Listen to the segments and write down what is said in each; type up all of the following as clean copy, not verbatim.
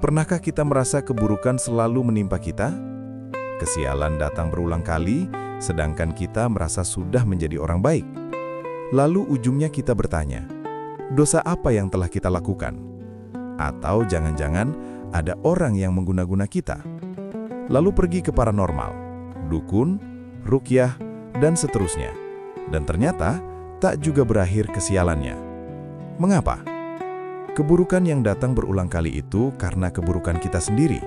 Pernahkah kita merasa keburukan selalu menimpa kita? Kesialan datang berulang kali, sedangkan kita merasa sudah menjadi orang baik. Lalu ujungnya kita bertanya, dosa apa yang telah kita lakukan? Atau jangan-jangan ada orang yang mengguna-guna kita? Lalu pergi ke paranormal, dukun, ruqyah, dan seterusnya. Dan ternyata tak juga berakhir kesialannya. Mengapa? Keburukan yang datang berulang kali itu karena keburukan kita sendiri.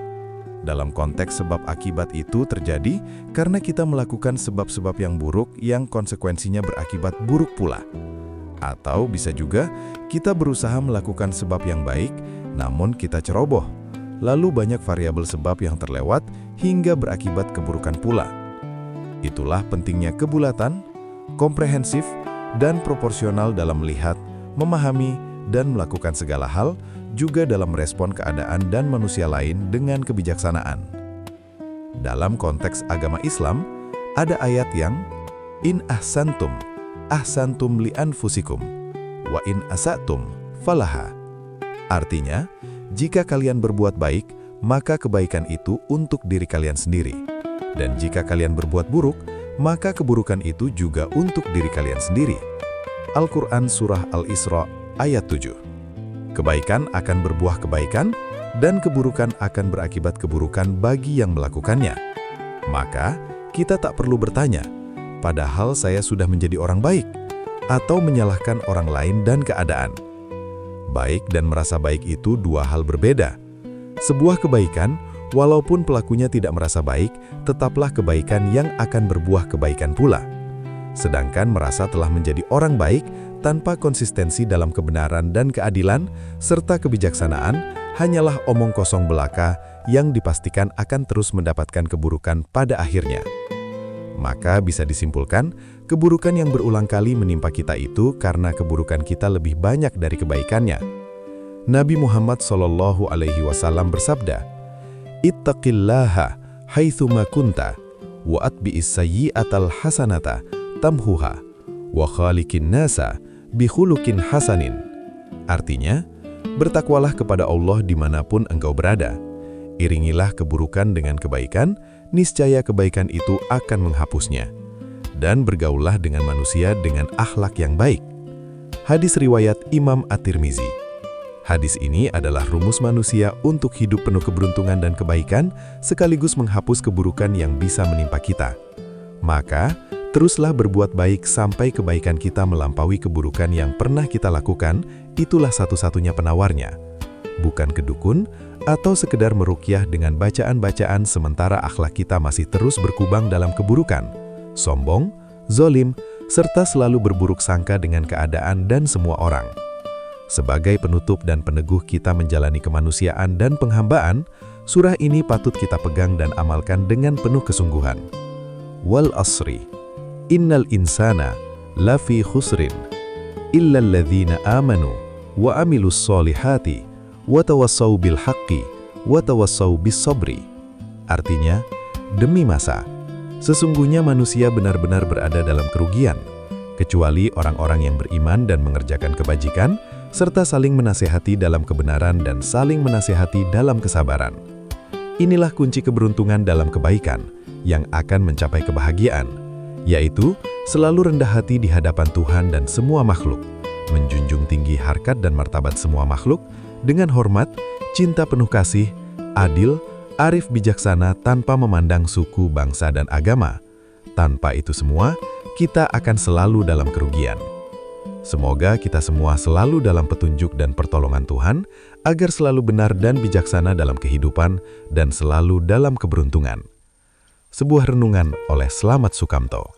Dalam konteks sebab akibat itu terjadi karena kita melakukan sebab-sebab yang buruk yang konsekuensinya berakibat buruk pula. Atau bisa juga kita berusaha melakukan sebab yang baik, namun kita ceroboh. Lalu banyak variabel sebab yang terlewat hingga berakibat keburukan pula. Itulah pentingnya kebulatan, komprehensif, dan proporsional dalam melihat, memahami, dan melakukan segala hal, juga dalam merespon keadaan dan manusia lain dengan kebijaksanaan. Dalam konteks agama Islam, ada ayat yang In ahsantum li anfusikum, wa in asatum falaha. Artinya, jika kalian berbuat baik, maka kebaikan itu untuk diri kalian sendiri. Dan jika kalian berbuat buruk, maka keburukan itu juga untuk diri kalian sendiri. Al-Quran Surah Al-Isra ayat 7. Kebaikan akan berbuah kebaikan, dan keburukan akan berakibat keburukan bagi yang melakukannya. Maka, kita tak perlu bertanya, padahal saya sudah menjadi orang baik, atau menyalahkan orang lain dan keadaan. Baik dan merasa baik itu dua hal berbeda. Sebuah kebaikan, walaupun pelakunya tidak merasa baik, tetaplah kebaikan yang akan berbuah kebaikan pula. Sedangkan merasa telah menjadi orang baik, tanpa konsistensi dalam kebenaran dan keadilan, serta kebijaksanaan, hanyalah omong kosong belaka yang dipastikan akan terus mendapatkan keburukan pada akhirnya. Maka bisa disimpulkan, keburukan yang berulang kali menimpa kita itu karena keburukan kita lebih banyak dari kebaikannya. Nabi Muhammad SAW bersabda, Ittaqillaha haitsuma kunta, wa atbi'is sayyi'atal hasanata tamhuha, wa khaliqin nasa bikhuluqin hasanin. Artinya, bertakwalah kepada Allah dimanapun engkau berada. Iringilah keburukan dengan kebaikan, niscaya kebaikan itu akan menghapusnya. Dan bergaullah dengan manusia dengan akhlak yang baik. Hadis riwayat Imam At-Tirmizi. Hadis ini adalah rumus manusia untuk hidup penuh keberuntungan dan kebaikan, sekaligus menghapus keburukan yang bisa menimpa kita. Maka, teruslah berbuat baik sampai kebaikan kita melampaui keburukan yang pernah kita lakukan, itulah satu-satunya penawarnya. Bukan kedukun, atau sekedar meruqyah dengan bacaan-bacaan sementara akhlak kita masih terus berkubang dalam keburukan, sombong, zolim, serta selalu berburuk sangka dengan keadaan dan semua orang. Sebagai penutup dan peneguh kita menjalani kemanusiaan dan penghambaan, surah ini patut kita pegang dan amalkan dengan penuh kesungguhan. Wal asri. Innal insana lafi khusrin illa alladhina amanu wa amilus solihati wa tawassaw bil haqqi wa tawassaw bis sabri. Artinya, demi masa, sesungguhnya manusia benar-benar berada dalam kerugian, kecuali orang-orang yang beriman dan mengerjakan kebajikan, serta saling menasehati dalam kebenaran dan saling menasehati dalam kesabaran. Inilah kunci keberuntungan dalam kebaikan yang akan mencapai kebahagiaan, yaitu selalu rendah hati di hadapan Tuhan dan semua makhluk, menjunjung tinggi harkat dan martabat semua makhluk, dengan hormat, cinta penuh kasih, adil, arif bijaksana tanpa memandang suku, bangsa, dan agama. Tanpa itu semua, kita akan selalu dalam kerugian. Semoga kita semua selalu dalam petunjuk dan pertolongan Tuhan, agar selalu benar dan bijaksana dalam kehidupan, dan selalu dalam keberuntungan. Sebuah renungan oleh Slamet Sukamto.